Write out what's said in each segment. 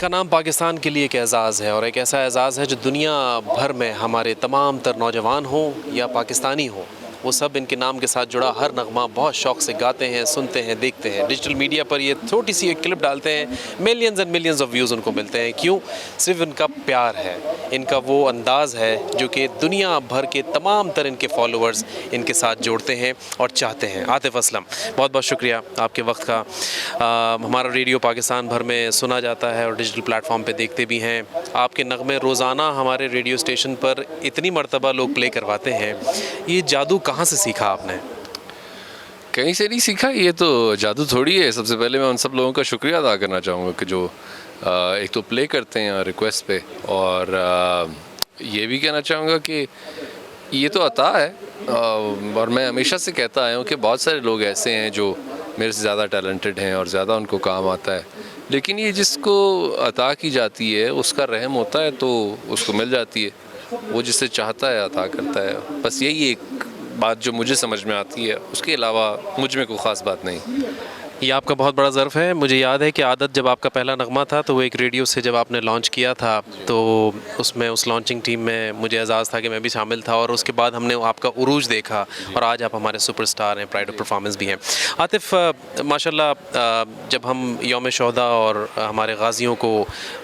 इनका नाम पाकिस्तान के लिए एक एज़ाज़ है और एक ऐसा एज़ाज़ है जो दुनिया भर में हमारे तमाम तर नौजवान हों या पाकिस्तानी हों, वो सब इनके नाम के साथ जुड़ा हर नगमा बहुत शौक़ से गाते हैं, सुनते हैं, देखते हैं। डिजिटल मीडिया पर ये छोटी सी एक क्लिप डालते हैं, millions and millions of views उनको मिलते हैं। क्यों? सिर्फ इनका प्यार है, इनका वो अंदाज़ है जो कि दुनिया भर के तमाम तर इनके फॉलोअर्स इनके साथ जोड़ते हैं और चाहते हैं। आतिफ़ असलम, बहुत बहुत शुक्रिया आपके वक्त का। हमारा रेडियो पाकिस्तान भर में सुना जाता है और डिजिटल प्लेटफॉर्म पे देखते भी हैं। आपके नगमे रोज़ाना हमारे रेडियो स्टेशन पर इतनी मरतबा लोग प्ले करवाते हैं। ये जादू कहाँ से सीखा आपने? कहीं से नहीं सीखा, ये तो जादू थोड़ी है। सबसे पहले मैं उन सब लोगों का शुक्रिया अदा करना चाहूँगा कि जो एक तो प्ले करते हैं रिक्वेस्ट पे, और ये भी कहना चाहूँगा कि ये तो अता है। और मैं हमेशा से कहता आया हूँ कि बहुत सारे लोग ऐसे हैं जो मेरे से ज़्यादा टैलेंटेड हैं और ज़्यादा उनको काम आता है, लेकिन ये जिसको अता की जाती है उसका रहम होता है तो उसको मिल जाती है। वो जिसे चाहता है अता करता है। बस यही एक बात जो मुझे समझ में आती है, उसके अलावा मुझ में कोई ख़ास बात नहीं। ये आपका बहुत बड़ा ज़र्फ़ है। मुझे याद है कि आदत जब आपका पहला नगमा था तो वो एक रेडियो से जब आपने लॉन्च किया था तो उसमें उस लॉन्चिंग टीम में मुझे एज़ाज़ था कि मैं भी शामिल था, और उसके बाद हमने आपका उरूज देखा और आज आप हमारे सुपरस्टार हैं, प्राइड ऑफ परफॉर्मेंस भी हैं। आतिफ़, माशाल्लाह, जब हम यौम शोहदा और हमारे गाज़ियों को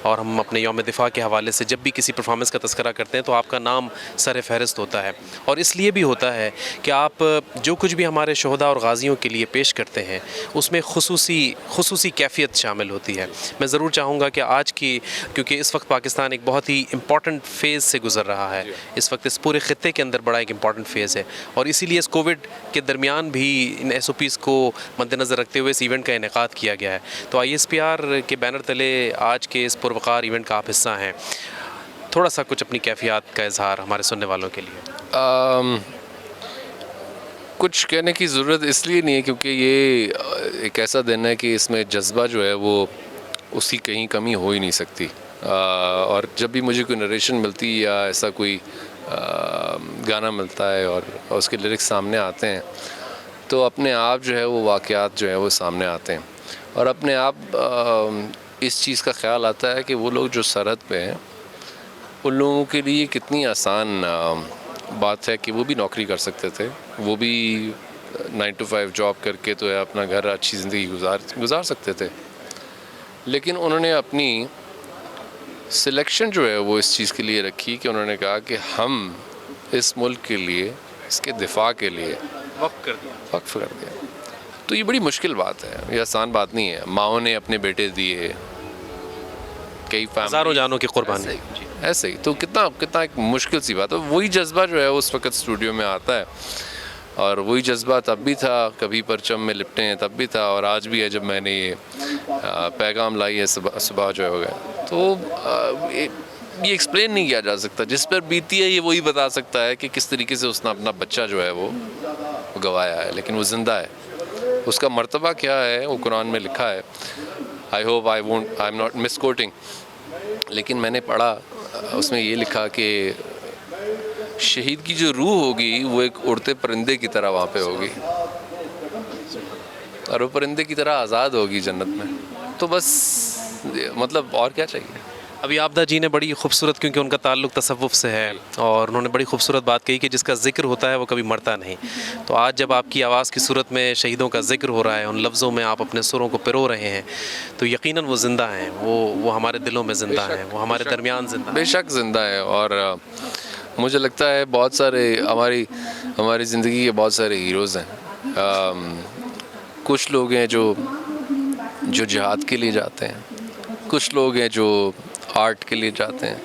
और हम अपने यौम दिफ़ा के हवाले से जब भी किसी परफॉर्मेंस का तज़किरा करते हैं तो आपका नाम सर फ़हरिस्त होता है, और इसलिए भी होता है कि आप जो कुछ भी हमारे शोहदा और गाज़ियों के लिए पेश करते हैं उसमें खुसूसी कैफ़ियत शामिल होती है। मैं ज़रूर चाहूँगा कि आज की, क्योंकि इस वक्त पाकिस्तान एक बहुत ही इम्पॉर्टेंट फ़ेज़ से गुज़र रहा है, इस वक्त इस पूरे ख़ित्ते के अंदर बड़ा एक इम्पॉर्टेंट फ़ेज़ है, और इसीलिए इस कोविड के दरमियान भी इन SOPs को मद्देनज़र रखते हुए इस इवेंट का इनेकाद किया गया है। तो ISPR के बैनर तले आज के इस पुरवकार इवेंट का आप हिस्सा हैं। थोड़ा सा कुछ अपनी कैफ़ियत का इज़हार हमारे सुनने वालों के लिए। कुछ कहने की ज़रूरत इसलिए नहीं है क्योंकि ये एक ऐसा दिन है कि इसमें जज्बा जो है वो उसकी कहीं कमी हो ही नहीं सकती। और जब भी मुझे कोई नरेशन मिलती या ऐसा कोई गाना मिलता है और उसके लिरिक्स सामने आते हैं तो अपने आप जो है वो वाक़यात जो है वो सामने आते हैं, और अपने आप इस चीज़ का ख़्याल आता है कि वो लोग जो सरहद पे हैं उन लोगों के लिए कितनी आसान बात है कि वो भी नौकरी कर सकते थे, वो भी 9 to 5 जॉब करके तो है अपना घर अच्छी ज़िंदगी गुजार सकते थे, लेकिन उन्होंने अपनी सिलेक्शन जो है वो इस चीज़ के लिए रखी कि उन्होंने कहा कि हम इस मुल्क के लिए, इसके दिफा के लिए वक्फ कर दिया। तो ये बड़ी मुश्किल बात है, ये आसान बात नहीं है। माओ ने अपने बेटे दिए, कई हज़ारों जानों की कुर्बानी, ऐसे ही तो कितना एक मुश्किल सी बात है। वही जज्बा जो है उस वक़्त स्टूडियो में आता है, और वही जज्बा तब भी था, कभी परचम में लिपटे हैं तब भी था, और आज भी है जब मैंने ये पैगाम लाई है सुबह जो हो गया। तो ये एक्सप्लेन नहीं किया जा सकता, जिस पर बीती है ये वही बता सकता है कि किस तरीके से उसने अपना बच्चा जो है वो गंवाया है, लेकिन वो ज़िंदा है। उसका मर्तबा क्या है वो कुरान में लिखा है। I hope I am not miss coating, लेकिन मैंने पढ़ा उसमें ये लिखा कि शहीद की जो रूह होगी वो एक उड़ते परिंदे की तरह वहाँ पे होगी, और वो परिंदे की तरह आज़ाद होगी जन्नत में। तो बस मतलब और क्या चाहिए। अभी आपदा जी ने बड़ी खूबसूरत, क्योंकि उनका ताल्लुक़ तसव्वुफ़ से है, और उन्होंने बड़ी खूबसूरत बात कही कि जिसका ज़िक्र होता है वो कभी मरता नहीं। तो आज जब आपकी आवाज़ की सूरत में शहीदों का ज़िक्र हो रहा है, उन लफ्ज़ों में आप अपने सुरों को पिरो रहे हैं, तो यकीनन वो ज़िंदा हैं, वो हमारे दिलों में ज़िंदा हैं, वो हमारे दरमियान ज़िंदा, बेशक ज़िंदा है। और मुझे लगता है बहुत सारे हमारी ज़िंदगी के बहुत सारे हीरोज़ हैं। कुछ लोग हैं जो जिहाद के लिए जाते हैं, कुछ लोग हैं जो आर्ट के लिए जाते हैं,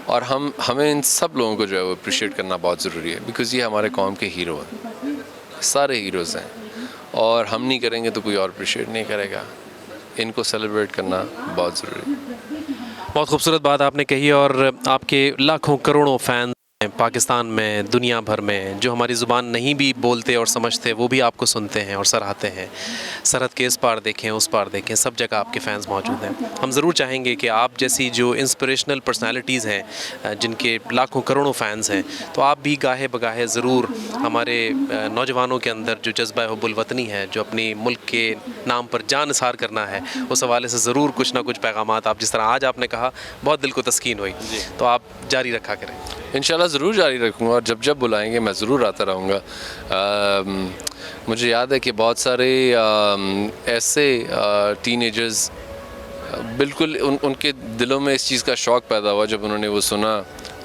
और हमें इन सब लोगों को जो है वो अप्रिशिएट करना बहुत ज़रूरी है, बिकॉज़ ये हमारे कौम के हीरो हैं, सारे हीरोज़ हैं, और हम नहीं करेंगे तो कोई और अप्रिशिएट नहीं करेगा। इनको सेलिब्रेट करना बहुत ज़रूरी है। बहुत खूबसूरत बात आपने कही, और आपके लाखों करोड़ों फ़ैन हैं पाकिस्तान में, दुनिया भर में, जो हमारी ज़ुबान नहीं भी बोलते और समझते, वो भी आपको सुनते हैं और सराहते हैं। सरहद के इस पार देखें, उस पार देखें, सब जगह आपके फ़ैन्स मौजूद हैं। हम ज़रूर चाहेंगे कि आप जैसी जो इंस्पिरेशनल पर्सनालिटीज़ हैं, जिनके लाखों करोड़ों फ़ैन्स हैं, तो आप भी गाहे बगाहे ज़रूर हमारे नौजवानों के अंदर जो जज्बा हुब्बुल वतनी है, जो अपनी मुल्क के नाम पर जान निसार करना है, उस हवाले से ज़रूर कुछ ना कुछ पैगामात, आप जिस तरह आज आपने कहा, बहुत दिल को तस्कीन हुई, तो आप जारी रखा करें। इंशाल्लाह ज़रूर जारी रखूँगा, और जब जब बुलाएंगे मैं ज़रूर आता रहूँगा। मुझे याद है कि बहुत सारे ऐसे टीनेजर्स बिल्कुल उनके दिलों में इस चीज़ का शौक़ पैदा हुआ जब उन्होंने वो सुना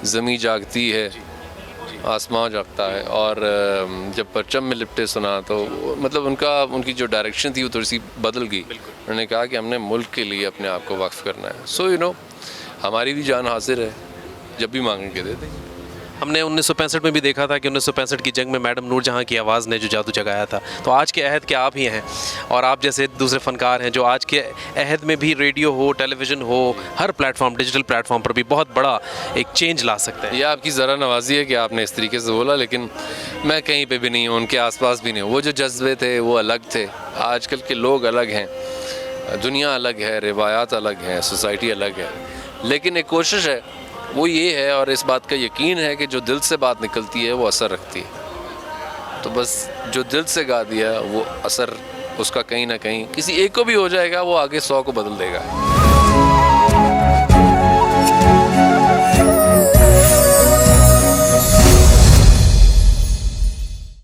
ज़मीं जागती है, आसमां जागता है, और जब परचम में लिपटे सुना तो मतलब उनकी जो डायरेक्शन थी वो थोड़ी सी बदल गई। उन्होंने कहा कि हमने मुल्क के लिए अपने आप को वक्फ करना है। सो हमारी भी जान हाजिर है, जब भी मांगेंगे दे देंगे। हमने 1965 में भी देखा था कि 1965 की जंग में मैडम नूरजहां की आवाज़ ने जो जादू जगाया था। तो आज के अहद के आप ही हैं, और आप जैसे दूसरे फ़नकार हैं जो आज के अहद में भी रेडियो हो, टेलीविज़न हो, हर प्लेटफॉर्म, डिजिटल प्लेटफॉर्म पर भी बहुत बड़ा एक चेंज ला सकते हैं। ये आपकी ज़रा नवाजी है कि आपने इस तरीके से बोला, लेकिन मैं कहीं पे भी नहीं हूँ, उनके आसपास भी नहीं हूँ। वो जो जज्बे थे वो अलग थे। आजकल के लोग अलग हैं, दुनिया अलग है, रिवायात अलग हैं, सोसाइटी अलग है, लेकिन एक कोशिश है वो ये है, और इस बात का यकीन है कि जो दिल से बात निकलती है वो असर रखती है। तो बस जो दिल से गा दिया वो असर उसका कहीं ना कहीं किसी एक को भी हो जाएगा, वो आगे 100 को बदल देगा।